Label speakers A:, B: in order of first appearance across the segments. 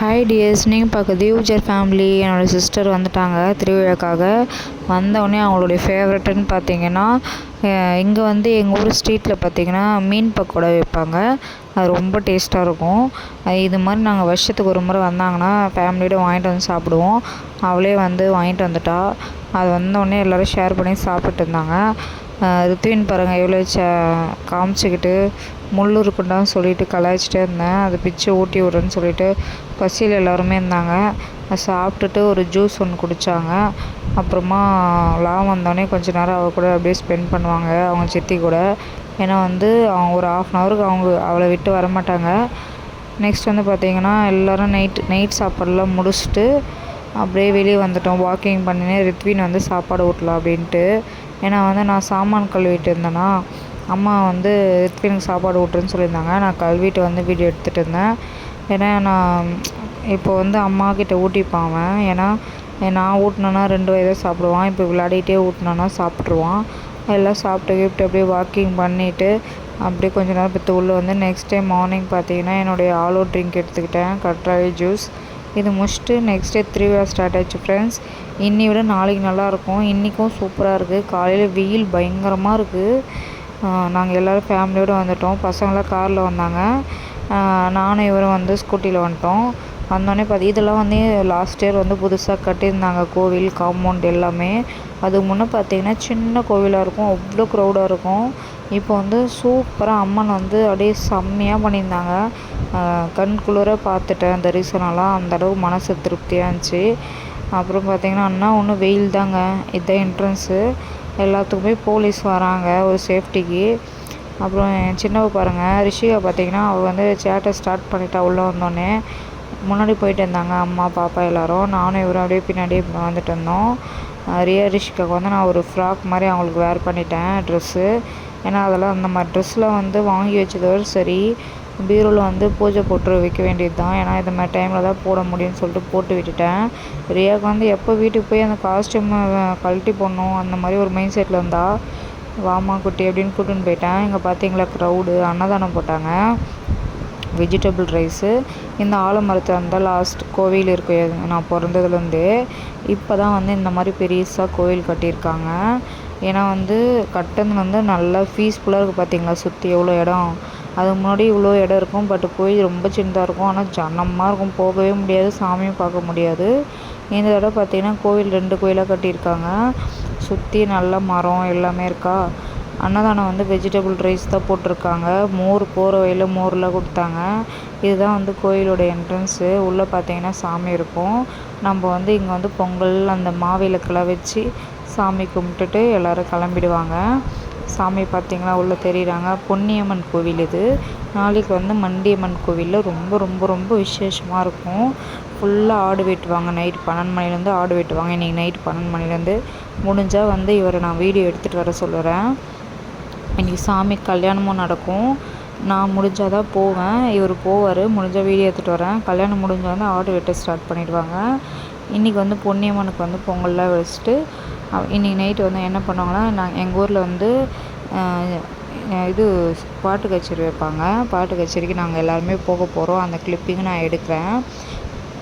A: Hi tears, நீங்கள் பார்க்க தியூஜர் family. என்னோடய சிஸ்டர் வந்துட்டாங்க திருவிழாக்காக. வந்தவுடனே அவங்களுடைய ஃபேவரட்டுன்னு பார்த்தீங்கன்னா, இங்கே வந்து எங்கள் ஊர் ஸ்ட்ரீட்டில் பார்த்தீங்கன்னா மீன் பக்கோடா விற்பாங்க. அது ரொம்ப டேஸ்ட்டாக இருக்கும். இது மாதிரி நாங்கள் வருஷத்துக்கு ஒரு முறை வந்தாங்கன்னா ஃபேமிலியோடு வாங்கிட்டு வந்து சாப்பிடுவோம். அவளே வந்து வாங்கிட்டு வந்துட்டா. அது வந்தோடனே எல்லோரும் ஷேர் பண்ணி சாப்பிட்டு இருந்தாங்க. ரித்வின் பாருங்கள் எவ்வளோ காமிச்சிக்கிட்டு முள் இருக்குண்டான்னு சொல்லிட்டு கலாய்ச்சிட்டே இருந்தேன். அதை பிச்சு ஊட்டி விட்றேன்னு சொல்லிட்டு பசியில் எல்லோருமே இருந்தாங்க. அதை சாப்பிட்டுட்டு ஒரு ஜூஸ் ஒன்று குடித்தாங்க. அப்புறமா லாபம் வந்தோடனே கொஞ்சம் நேரம் அவள் கூட அப்படியே ஸ்பெண்ட் பண்ணுவாங்க, அவங்க சித்தி கூட. ஏன்னா வந்து அவங்க ஒரு 1/2 அவங்க அவளை விட்டு வரமாட்டாங்க. நெக்ஸ்ட் வந்து பார்த்திங்கன்னா எல்லோரும் நைட் சாப்பாடெலாம் முடிச்சுட்டு அப்படியே வெளியே வந்துட்டோம். வாக்கிங் பண்ணினே ரித்வின் வந்து சாப்பாடு ஊட்டலாம் அப்படின்ட்டு. ஏன்னா வந்து நான் சாமான் கழுவிட்டு இருந்தேன்னா அம்மா வந்து ரித்வினுக்கு சாப்பாடு ஊட்டுறேன்னு சொல்லியிருந்தாங்க. நான் கழுவிட்டு வந்து வீடியோ எடுத்துகிட்டு இருந்தேன். ஏன்னா நான் இப்போ வந்து அம்மாக்கிட்ட ஊட்டிப்பான். ஏன்னா நான் ஊட்டினேன்னா 2 வயதாக சாப்பிடுவான். இப்போ விளையாடிகிட்டே ஊட்டினேன்னா சாப்பிட்ருவான். எல்லாம் சாப்பிட்டு அப்படியே வாக்கிங் பண்ணிவிட்டு அப்படியே கொஞ்சம் நேரம் பற்றி உள்ளே வந்து நெக்ஸ்ட் டைம் மார்னிங் பார்த்தீங்கன்னா என்னுடைய ஆலோ ட்ரிங்க் எடுத்துக்கிட்டேன், கற்றாழை ஜூஸ். இது முடிச்சுட்டு நெக்ஸ்ட் டே திருவிழா ஸ்டார்ட் ஆச்சு ஃப்ரெண்ட்ஸ். இன்னி விட நாளைக்கு நல்லாயிருக்கும். இன்றைக்கும் சூப்பராக இருக்குது. காலையில் வெயில் பயங்கரமாக இருக்குது. நாங்கள் எல்லோரும் ஃபேமிலியோடு வந்துவிட்டோம். பசங்களாம் காரில் வந்தாங்க. நானும் இவரும் வந்து ஸ்கூட்டியில் வந்துட்டோம். வந்தோடனே இதெல்லாம் வந்து லாஸ்ட் இயர் வந்து புதுசாக கட்டியிருந்தாங்க கோவில் காம்பவுண்ட் எல்லாமே. அதுக்கு முன்னே பார்த்திங்கன்னா சின்ன கோவிலாக இருக்கும், அவ்வளோ க்ரௌடாக இருக்கும். இப்போ வந்து சூப்பராக அம்மன் வந்து அப்படியே செம்மையாக பண்ணியிருந்தாங்க. கண் குளிர பார்த்துட்டேன் தரிசனம்லாம். அந்தளவு மனசு திருப்தியாக இருந்துச்சு. அப்புறம் பார்த்திங்கன்னா அண்ணா ஒன்றும் வெயில் தாங்க. இதுதான் என்ட்ரன்ஸு. எல்லாத்துக்குமே போலீஸ் வராங்க ஒரு சேஃப்டிக்கு. அப்புறம் என் சின்னவ பாருங்கள், ரிஷிகா பார்த்திங்கன்னா அவள் வந்து சேட்டை ஸ்டார்ட் பண்ணிட்டா. உள்ளே வந்தோடனே முன்னாடி போயிட்டு இருந்தாங்க அம்மா பாப்பா எல்லோரும். நானும் இவரும் அப்படியே பின்னாடியே வந்துட்டு இருந்தோம். ரிஷிகாவுக்கு வந்து நான் ஒரு ஃப்ராக் மாதிரி அவங்களுக்கு வேர் பண்ணிட்டேன் ட்ரெஸ்ஸு. ஏன்னா அதெல்லாம் அந்த மாதிரி ட்ரெஸ்ஸில் வந்து வாங்கி வச்சதோடு சரி, பீரோவில் வந்து பூஜை போட்டு வைக்க வேண்டியது தான். ஏன்னா இந்த மாதிரி டைமில் தான் போட முடியும்னு சொல்லிட்டு போட்டு விட்டுட்டேன். ரியாவுக்கு வந்து எப்போ வீட்டுக்கு போய் அந்த காஸ்ட்யூமை கழட்டி போடணும் அந்த மாதிரி ஒரு மைண்ட் செட்டில் இருந்தால் வாமா குட்டி அப்படின்னு கூட்டின்னு போயிட்டேன். இங்கே பார்த்தீங்களா க்ரௌடு. அன்னதானம் போட்டாங்க, வெஜிடபிள் ரைஸு. இந்த ஆலமரத்தில் இருந்தால் லாஸ்ட் கோவில் இருக்கு நான் பிறந்ததுலேருந்து. இப்போ தான் வந்து இந்த மாதிரி பெருசாக கோவில் கட்டியிருக்காங்க. ஏன்னா வந்து கட்டணம் வந்து நல்லா பீஸ்ஃபுல்லாக இருக்குது. பார்த்தீங்களா சுற்றி எவ்வளோ இடம். அதுக்கு முன்னாடி இவ்வளோ இடம் இருக்கும். பட் கோயில் ரொம்ப சின்னதாக இருக்கும். ஆனால் ஜனமாக இருக்கும், போகவே முடியாது, சாமியும் பார்க்க முடியாது. இந்த தடவை பார்த்திங்கன்னா கோவில் 2 கோயிலாக கட்டியிருக்காங்க. சுற்றி நல்ல மரம் எல்லாமே இருக்கா. அன்னதானம் வந்து வெஜிடபிள் ரைஸ் தான் போட்டிருக்காங்க. மோர் போகிற வழியில் மோர்லாம் கொடுத்தாங்க. இதுதான் வந்து கோயிலோட என்ட்ரன்ஸு. உள்ளே பார்த்திங்கன்னா சாமி இருக்கும். நம்ம வந்து இங்கே வந்து பொங்கல் அந்த மாவிளக்கெல்லாம் வச்சு சாமி கும்பிட்டுட்டு எல்லோரும் கிளம்பிடுவாங்க. சாமி பார்த்திங்களா உள்ளே தெரியுறாங்க. பொன்னியம்மன் கோவில் இது. நாளைக்கு வந்து மண்டியம்மன் கோவிலில் ரொம்ப ரொம்ப ரொம்ப விசேஷமாக இருக்கும். ஃபுல்லாக ஆடு வெட்டுவாங்க. நைட் 12 மணிலேருந்து ஆடு வெட்டுவாங்க. இன்றைக்கி நைட் 12 மணிலேருந்து. முடிஞ்சால் வந்து இவரை நான் வீடியோ எடுத்துகிட்டு வர சொல்லுறேன். இன்றைக்கி சாமி கல்யாணமும் நடக்கும். நான் முடிஞ்சால் தான் போவேன், இவர் போவார். முடிஞ்சால் வீடியோ எடுத்துகிட்டு வரேன். கல்யாணம் முடிஞ்சால் வந்து ஆடு வெட்ட ஸ்டார்ட் பண்ணிவிடுவாங்க. இன்றைக்கி வந்து பொன்னியம்மனுக்கு வந்து பொங்கல்லாம் வச்சுட்டு இன்றைக்கி நைட்டு வந்து என்ன பண்ணுவாங்கன்னா, எங்கள் ஊரில் வந்து இது பாட்டு கச்சேரி வைப்பாங்க. பாட்டு கச்சேரிக்கு நாங்கள் எல்லாருமே போக போகிறோம். அந்த கிளிப்பிங் நான் எடுக்கிறேன்.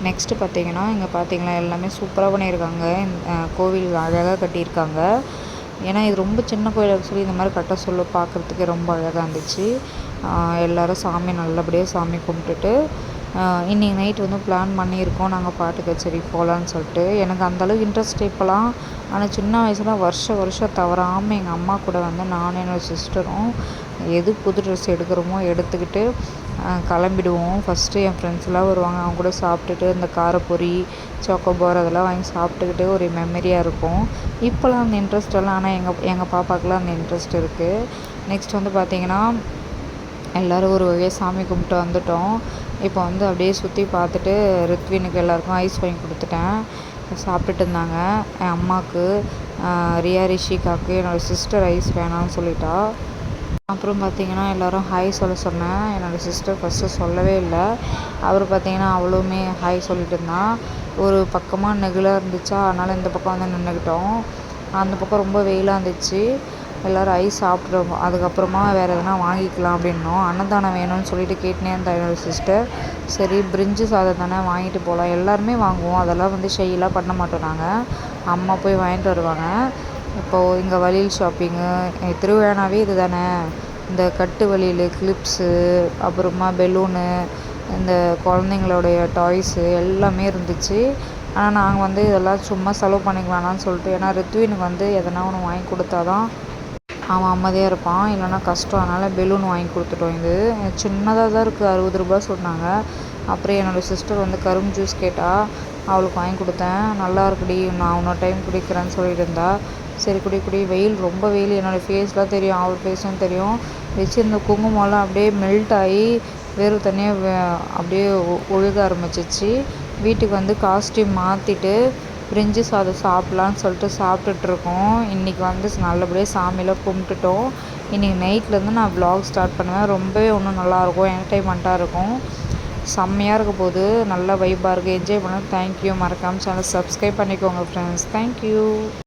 A: நெக்ஸ்ட்டு பார்த்திங்கன்னா இங்கே பார்த்திங்களா எல்லாமே சூப்பராக பண்ணியிருக்காங்க. கோவில் அழகாக கட்டியிருக்காங்க. ஏன்னா இது ரொம்ப சின்ன கோயிலாக சொல்லி இந்த மாதிரி கட்ட சொல்ல பார்க்குறதுக்கு ரொம்ப அழகாக இருந்துச்சு. எல்லோரும் சாமி நல்லபடியாக சாமி கும்பிட்டுட்டு இன்றைக்கி நைட் வந்து பிளான் பண்ணியிருக்கோம் நாங்கள் பாட்டு கச்சேரி போகலான்னு சொல்லிட்டு. எனக்கு அந்தளவுக்கு இன்ட்ரெஸ்ட் இப்போலாம். ஆனால் சின்ன வயசில் வருஷம் தவறாமல் எங்கள் அம்மா கூட வந்து நானும் என்னோடய சிஸ்டரும் எது புது ட்ரெஸ் எடுக்கிறோமோ எடுத்துக்கிட்டு கிளம்பிடுவோம். ஃபஸ்ட்டு என் ஃப்ரெண்ட்ஸ்லாம் வருவாங்க. அவங்க கூட சாப்பிட்டுட்டு இந்த காரப்பொரி சாக்கோபார் அதெல்லாம் வாங்கி சாப்பிட்டுக்கிட்டு ஒரு மெமரியாக இருக்கும். இப்போலாம் அந்த இன்ட்ரெஸ்ட் எல்லாம், ஆனால் எங்கள் பாப்பாக்கெலாம் அந்த இன்ட்ரெஸ்ட் இருக்குது. நெக்ஸ்ட் வந்து பார்த்திங்கன்னா எல்லோரும் ஒரு வழியாக சாமி கும்பிட்டு வந்துவிட்டோம். இப்போ வந்து அப்படியே சுற்றி பார்த்துட்டு ரித்வினுக்கு எல்லாேருக்கும் ஐஸ் வாங்கி கொடுத்துட்டேன். சாப்பிட்டுட்டு இருந்தாங்க. என் அம்மாவுக்கு, ரிஷிகாவுக்கு, என்னோடய சிஸ்டர் ஐஸ் வேணாம்னு சொல்லிட்டா. அப்புறம் பார்த்திங்கன்னா எல்லோரும் ஹாய் சொல்ல சொன்னேன். என்னோடய சிஸ்டர் ஃபஸ்ட்டு சொல்லவே இல்லை. அவர் பார்த்திங்கன்னா அவளுமே ஹாய் சொல்லிட்டு இருந்தான். ஒரு பக்கமாக நெகிழாக இருந்துச்சா, அதனால் இந்த பக்கம் வந்து நின்றுக்கிட்டோம். அந்த பக்கம் ரொம்ப வெயிலாக இருந்துச்சு. எல்லோரும் ஐஸ் சாப்பிட்றோம், அதுக்கப்புறமா வேறு எதனா வாங்கிக்கலாம் அப்படின்னோம். அன்னதானம் வேணும்னு சொல்லிட்டு கேட்டுனே இருந்தா என்னோடய சிஸ்டர். சரி பிரிஞ்சு சாதம் தானே வாங்கிட்டு போகலாம், எல்லாருமே வாங்குவோம், அதெல்லாம் வந்து ஷெய்லாம் பண்ண மாட்டோம் நாங்கள். அம்மா போய் வாங்கிட்டு வருவாங்க. இப்போது இங்கே வளையல் ஷாப்பிங்கு, திருவிழானாவே இது தானே, இந்த கட்டு வளையல், கிளிப்ஸு, அப்புறமா பெலூனு, இந்த குழந்தைங்களுடைய டாய்ஸு எல்லாமே இருந்துச்சு. ஆனால் நாங்கள் வந்து இதெல்லாம் சும்மா செலவு பண்ணிக்க வேணாம்னு சொல்லிட்டு, ஏன்னா ரித்வினுக்கு வந்து எதனா ஒன்று வாங்கி கொடுத்தா தான் அவன் அமைதியாக இருப்பான், இல்லைன்னா கஷ்டம். அதனால் பெலூன் வாங்கி கொடுத்துட்டோம். இது சின்னதாக தான் இருக்குது, 60 ரூபா சொன்னாங்க. அப்புறம் என்னோடய சிஸ்டர் வந்து கரும்பு ஜூஸ் கேட்டால் அவளுக்கு வாங்கி கொடுத்தேன். நல்லா இருக்குடி, நான் இன்னொரு டைம் குடிக்கிறேன்னு சொல்லிட்டு இருந்தா. சரி குடி, வெயில் ரொம்ப வெயில், என்னோடய ஃபேஸ்லாம் தெரியும், அவள் ஃபேஸும் தெரியும். வச்சுருந்த குங்குமம்லாம் அப்படியே மெல்ட் ஆகி வேர்வை தண்ணியாக அப்படியே ஒழுக ஆரம்பிச்சிச்சு. வீட்டுக்கு வந்து காஸ்ட்யூம் மாற்றிட்டு பிரிஞ்சு சாதம் சாப்பிட்லான்னு சொல்லிட்டு சாப்பிட்டுட்ருக்கோம். இன்றைக்கி வந்து நல்லபடியாக சாமியெல்லாம் கும்பிட்டுட்டோம். இன்றைக்கி நைட்லேருந்து நான் வ்ளாக் ஸ்டார்ட் பண்ணுவேன். ரொம்பவே இன்னும் நல்லாயிருக்கும், என்டர்டைன்மெண்ட்டாக இருக்கும், செம்மையாக இருக்க போது, நல்ல வைப்பாக இருக்குது, என்ஜாய் பண்ணுங்கள். தேங்க்யூ. மறக்காமல் சேனல் சப்ஸ்கிரைப் பண்ணிக்கோங்க ஃப்ரெண்ட்ஸ். தேங்க்யூ.